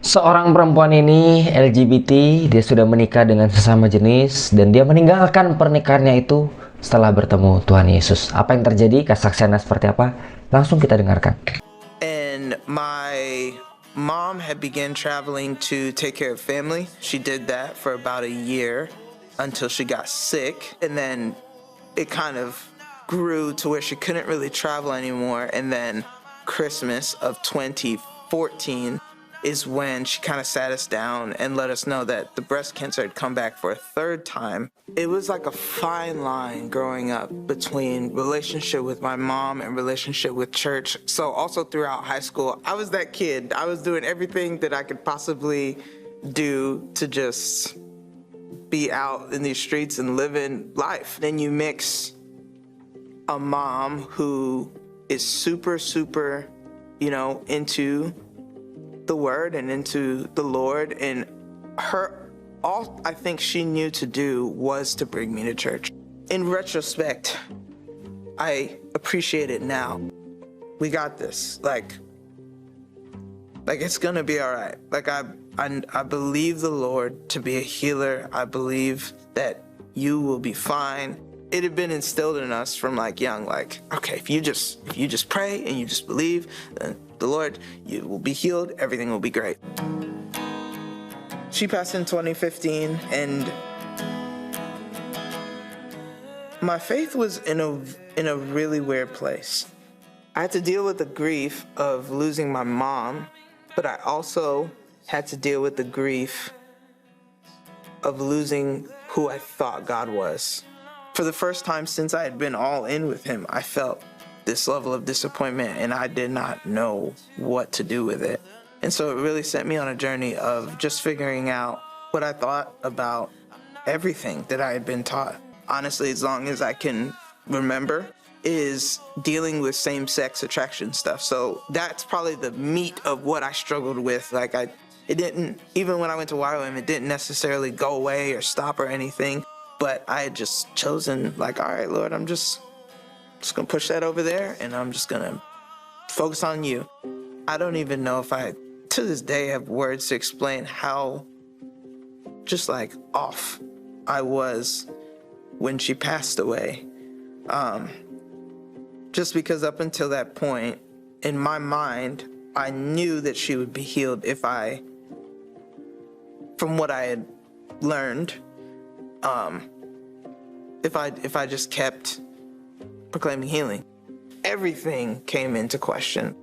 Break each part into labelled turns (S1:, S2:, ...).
S1: Seorang perempuan ini LGBT, dia sudah menikah dengan sesama jenis dan dia meninggalkan pernikahannya itu setelah bertemu Tuhan Yesus. Apa yang terjadi? Kesaksiannya seperti apa? Langsung kita dengarkan.
S2: And my mom had began traveling to take care of family. She did that for about a year until she got sick, and then it kind of grew to where she couldn't really travel anymore. And then Christmas of 2014 is when she kind of sat us down and let us know that the breast cancer had come back for a third time. It was like a fine line growing up between relationship with my mom and relationship with church. So also throughout high school, I was that kid. I was doing everything that I could possibly do to just be out in these streets and living life. Then you mix a mom who is super, into the word and into the Lord, and all I think she knew to do was to bring me to church. In retrospect, I appreciate it now. We got this. Like it's gonna be all right. Like I believe the Lord to be a healer. I believe that you will be fine. It had been instilled in us from young, okay, if you just pray and you just believe, then the Lord, you will be healed, everything will be great. She passed in 2015, and my faith was in a really weird place. I had to deal with the grief of losing my mom, but I also had to deal with the grief of losing who I thought God was. For the first time since I had been all in with him, I felt this level of disappointment, and I did not know what to do with it. And so it really sent me on a journey of just figuring out what I thought about everything that I had been taught. Honestly, as long as I can remember, is dealing with same-sex attraction stuff. So that's probably the meat of what I struggled with. It didn't, even when I went to YWAM, it didn't necessarily go away or stop or anything. But I had just chosen, all right, Lord, I'm just going to push that over there, and I'm just going to focus on you. I don't even know if I, to this day, have words to explain how just off I was when she passed away. Just because up until that point, in my mind, I knew that she would be healed from what I had learned, if I just kept proclaiming healing. Everything came into question.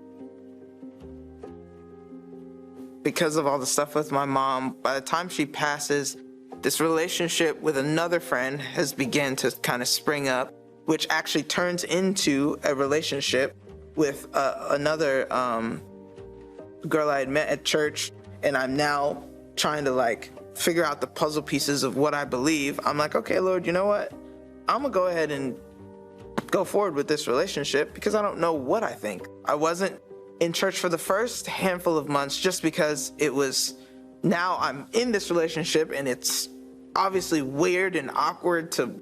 S2: Because of all the stuff with my mom, by the time she passes, this relationship with another friend has begun to kind of spring up, which actually turns into a relationship with another girl I had met at church, and I'm now trying to figure out the puzzle pieces of what I believe. I'm like, okay, Lord, you know what? I'm gonna go ahead and go forward with this relationship because I don't know what I think. I wasn't in church for the first handful of months just because it was, now I'm in this relationship and it's obviously weird and awkward to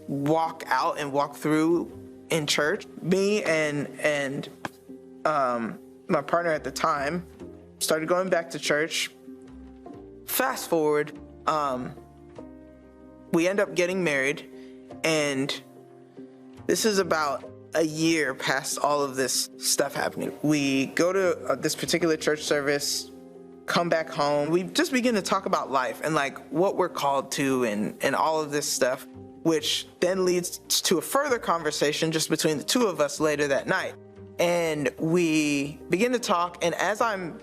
S2: walk out and walk through in church. Me and my partner at the time started going back to church. Fast forward, we end up getting married, and this is about a year past all of this stuff happening. We go to this particular church service, come back home. We just begin to talk about life and what we're called to and all of this stuff, which then leads to a further conversation just between the two of us later that night. And we begin to talk, and as I'm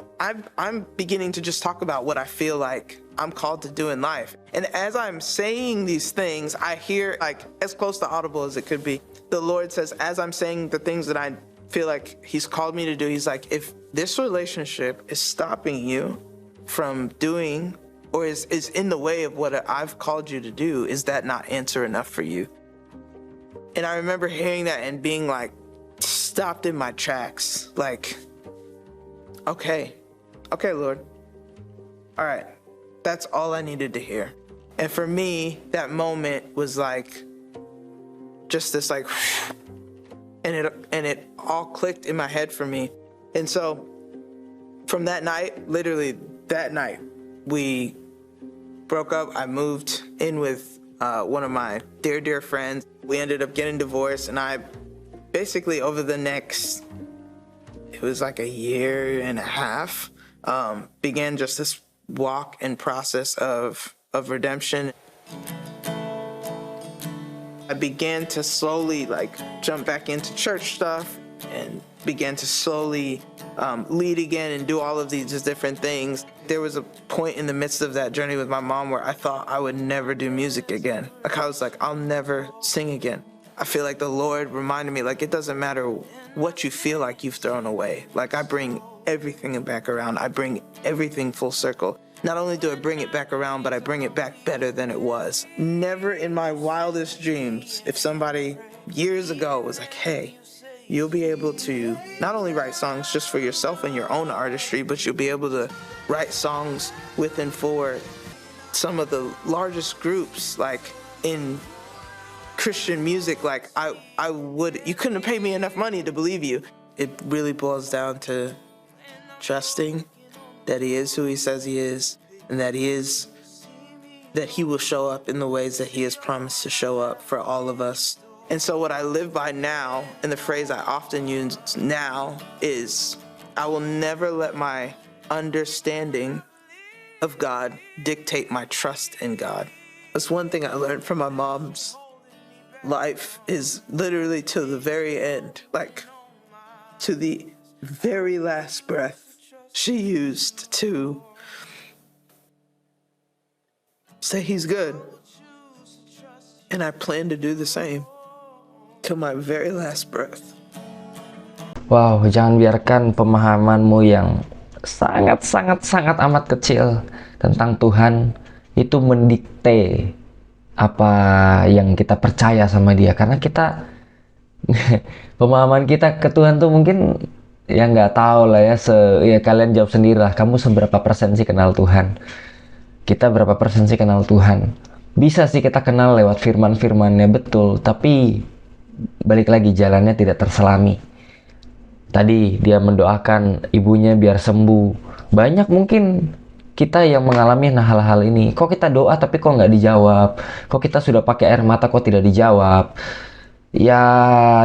S2: beginning to just talk about what I feel like I'm called to do in life. And as I'm saying these things, I hear, as close to audible as it could be, the Lord says, as I'm saying the things that I feel like he's called me to do, he's like, if this relationship is stopping you from doing or is in the way of what I've called you to do, is that not answer enough for you? And I remember hearing that and being stopped in my tracks. Okay, Lord. All right. That's all I needed to hear. And for me, that moment was just this and it all clicked in my head for me. And so from that night, literally that night, we broke up. I moved in with one of my dear friends. We ended up getting divorced, and I basically over the next, it was like a year and a half, began just this walk and process of redemption. I began to slowly jump back into church stuff and began to slowly lead again and do all of these different things. There was a point in the midst of that journey with my mom where I thought I would never do music again. I was like, I'll never sing again. I feel like the Lord reminded me, it doesn't matter what you feel like you've thrown away. I bring everything back around. I bring everything full circle. Not only do I bring it back around, but I bring it back better than it was. Never in my wildest dreams, if somebody years ago was like, hey, you'll be able to not only write songs just for yourself and your own artistry, but you'll be able to write songs with and for some of the largest groups, in Christian music, I would, you couldn't have paid me enough money to believe you. It really boils down to trusting that he is who he says he is, and that he will show up in the ways that he has promised to show up for all of us. And so what I live by now, and the phrase I often use now, is I will never let my understanding of God dictate my trust in God. That's one thing I learned from my mom's life, is literally to the very end, to the very last breath she used to say he's good. And I plan to do the same to my very last breath.
S1: Wow, jangan biarkan pemahamanmu yang sangat amat kecil tentang Tuhan itu mendikte apa yang kita percaya sama dia. Karena kita pemahaman kita ke Tuhan tuh mungkin ya nggak tahu lah ya, ya kalian jawab sendiri lah, kamu seberapa persen sih kenal Tuhan? Kita berapa persen sih kenal Tuhan? Bisa sih kita kenal lewat firman-firmannya, betul, tapi balik lagi jalannya tidak terselami. Tadi dia mendoakan ibunya biar sembuh. Banyak mungkin kita yang mengalami hal-hal ini. Kok kita doa tapi kok nggak dijawab? Kok kita sudah pakai air mata kok tidak dijawab? Ya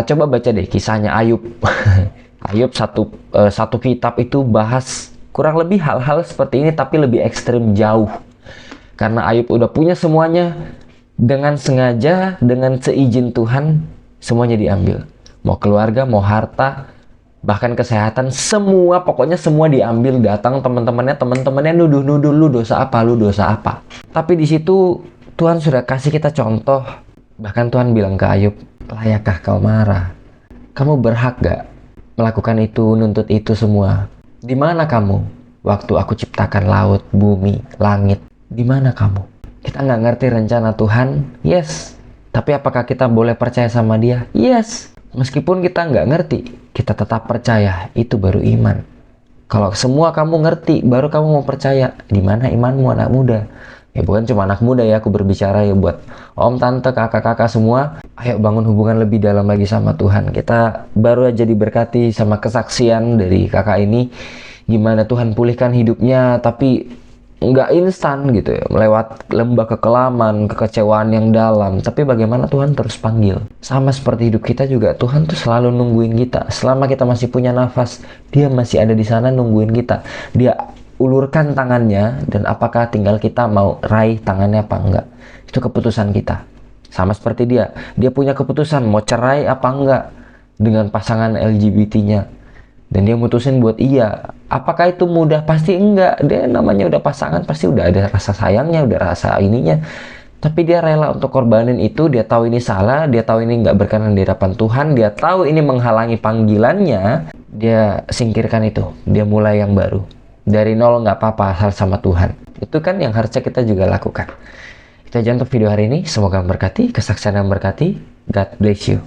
S1: coba baca deh kisahnya Ayub. Ayub satu kitab itu bahas kurang lebih hal-hal seperti ini, tapi lebih ekstrim jauh. Karena Ayub udah punya semuanya, dengan sengaja, dengan seizin Tuhan, semuanya diambil. Mau keluarga, mau harta, bahkan kesehatan, semua, pokoknya semua diambil. Datang teman-temannya nuduh-nuduh, lu dosa apa. Tapi di situ Tuhan sudah kasih kita contoh. Bahkan Tuhan bilang ke Ayub, layakkah kau marah? Kamu berhak gak melakukan itu, nuntut itu semua? Di mana kamu waktu aku ciptakan laut, bumi, langit? Di mana kamu? Kita nggak ngerti rencana Tuhan, yes. Tapi apakah kita boleh percaya sama Dia? Yes. Meskipun kita nggak ngerti, kita tetap percaya. Itu baru iman. Kalau semua kamu ngerti, baru kamu mau percaya. Di mana imanmu, anak muda? Ya bukan cuma anak muda ya, aku berbicara ya buat om, tante, kakak-kakak semua. Ayo bangun hubungan lebih dalam lagi sama Tuhan. Kita baru aja diberkati sama kesaksian dari kakak ini, gimana Tuhan pulihkan hidupnya, tapi nggak instan gitu ya, melewat lembah kekelaman, kekecewaan yang dalam. Tapi bagaimana Tuhan terus panggil. Sama seperti hidup kita juga, Tuhan tuh selalu nungguin kita. Selama kita masih punya nafas, Dia masih ada di sana nungguin kita. Dia ulurkan tangannya, dan apakah tinggal kita mau raih tangannya apa enggak. Itu keputusan kita. Sama seperti dia punya keputusan mau cerai apa enggak dengan pasangan LGBT-nya. Dan dia mutusin buat iya. Apakah itu mudah? Pasti enggak. Dia namanya udah pasangan, pasti udah ada rasa sayangnya, udah rasa ininya. Tapi dia rela untuk korbanin itu. Dia tahu ini salah, dia tahu ini nggak berkenan di hadapan Tuhan, dia tahu ini menghalangi panggilannya. Dia singkirkan itu. Dia mulai yang baru. Dari nol nggak apa-apa, asal sama Tuhan. Itu kan yang harusnya kita juga lakukan. Itu aja untuk video hari ini. Semoga memberkati, kesaksian yang memberkati. God bless you.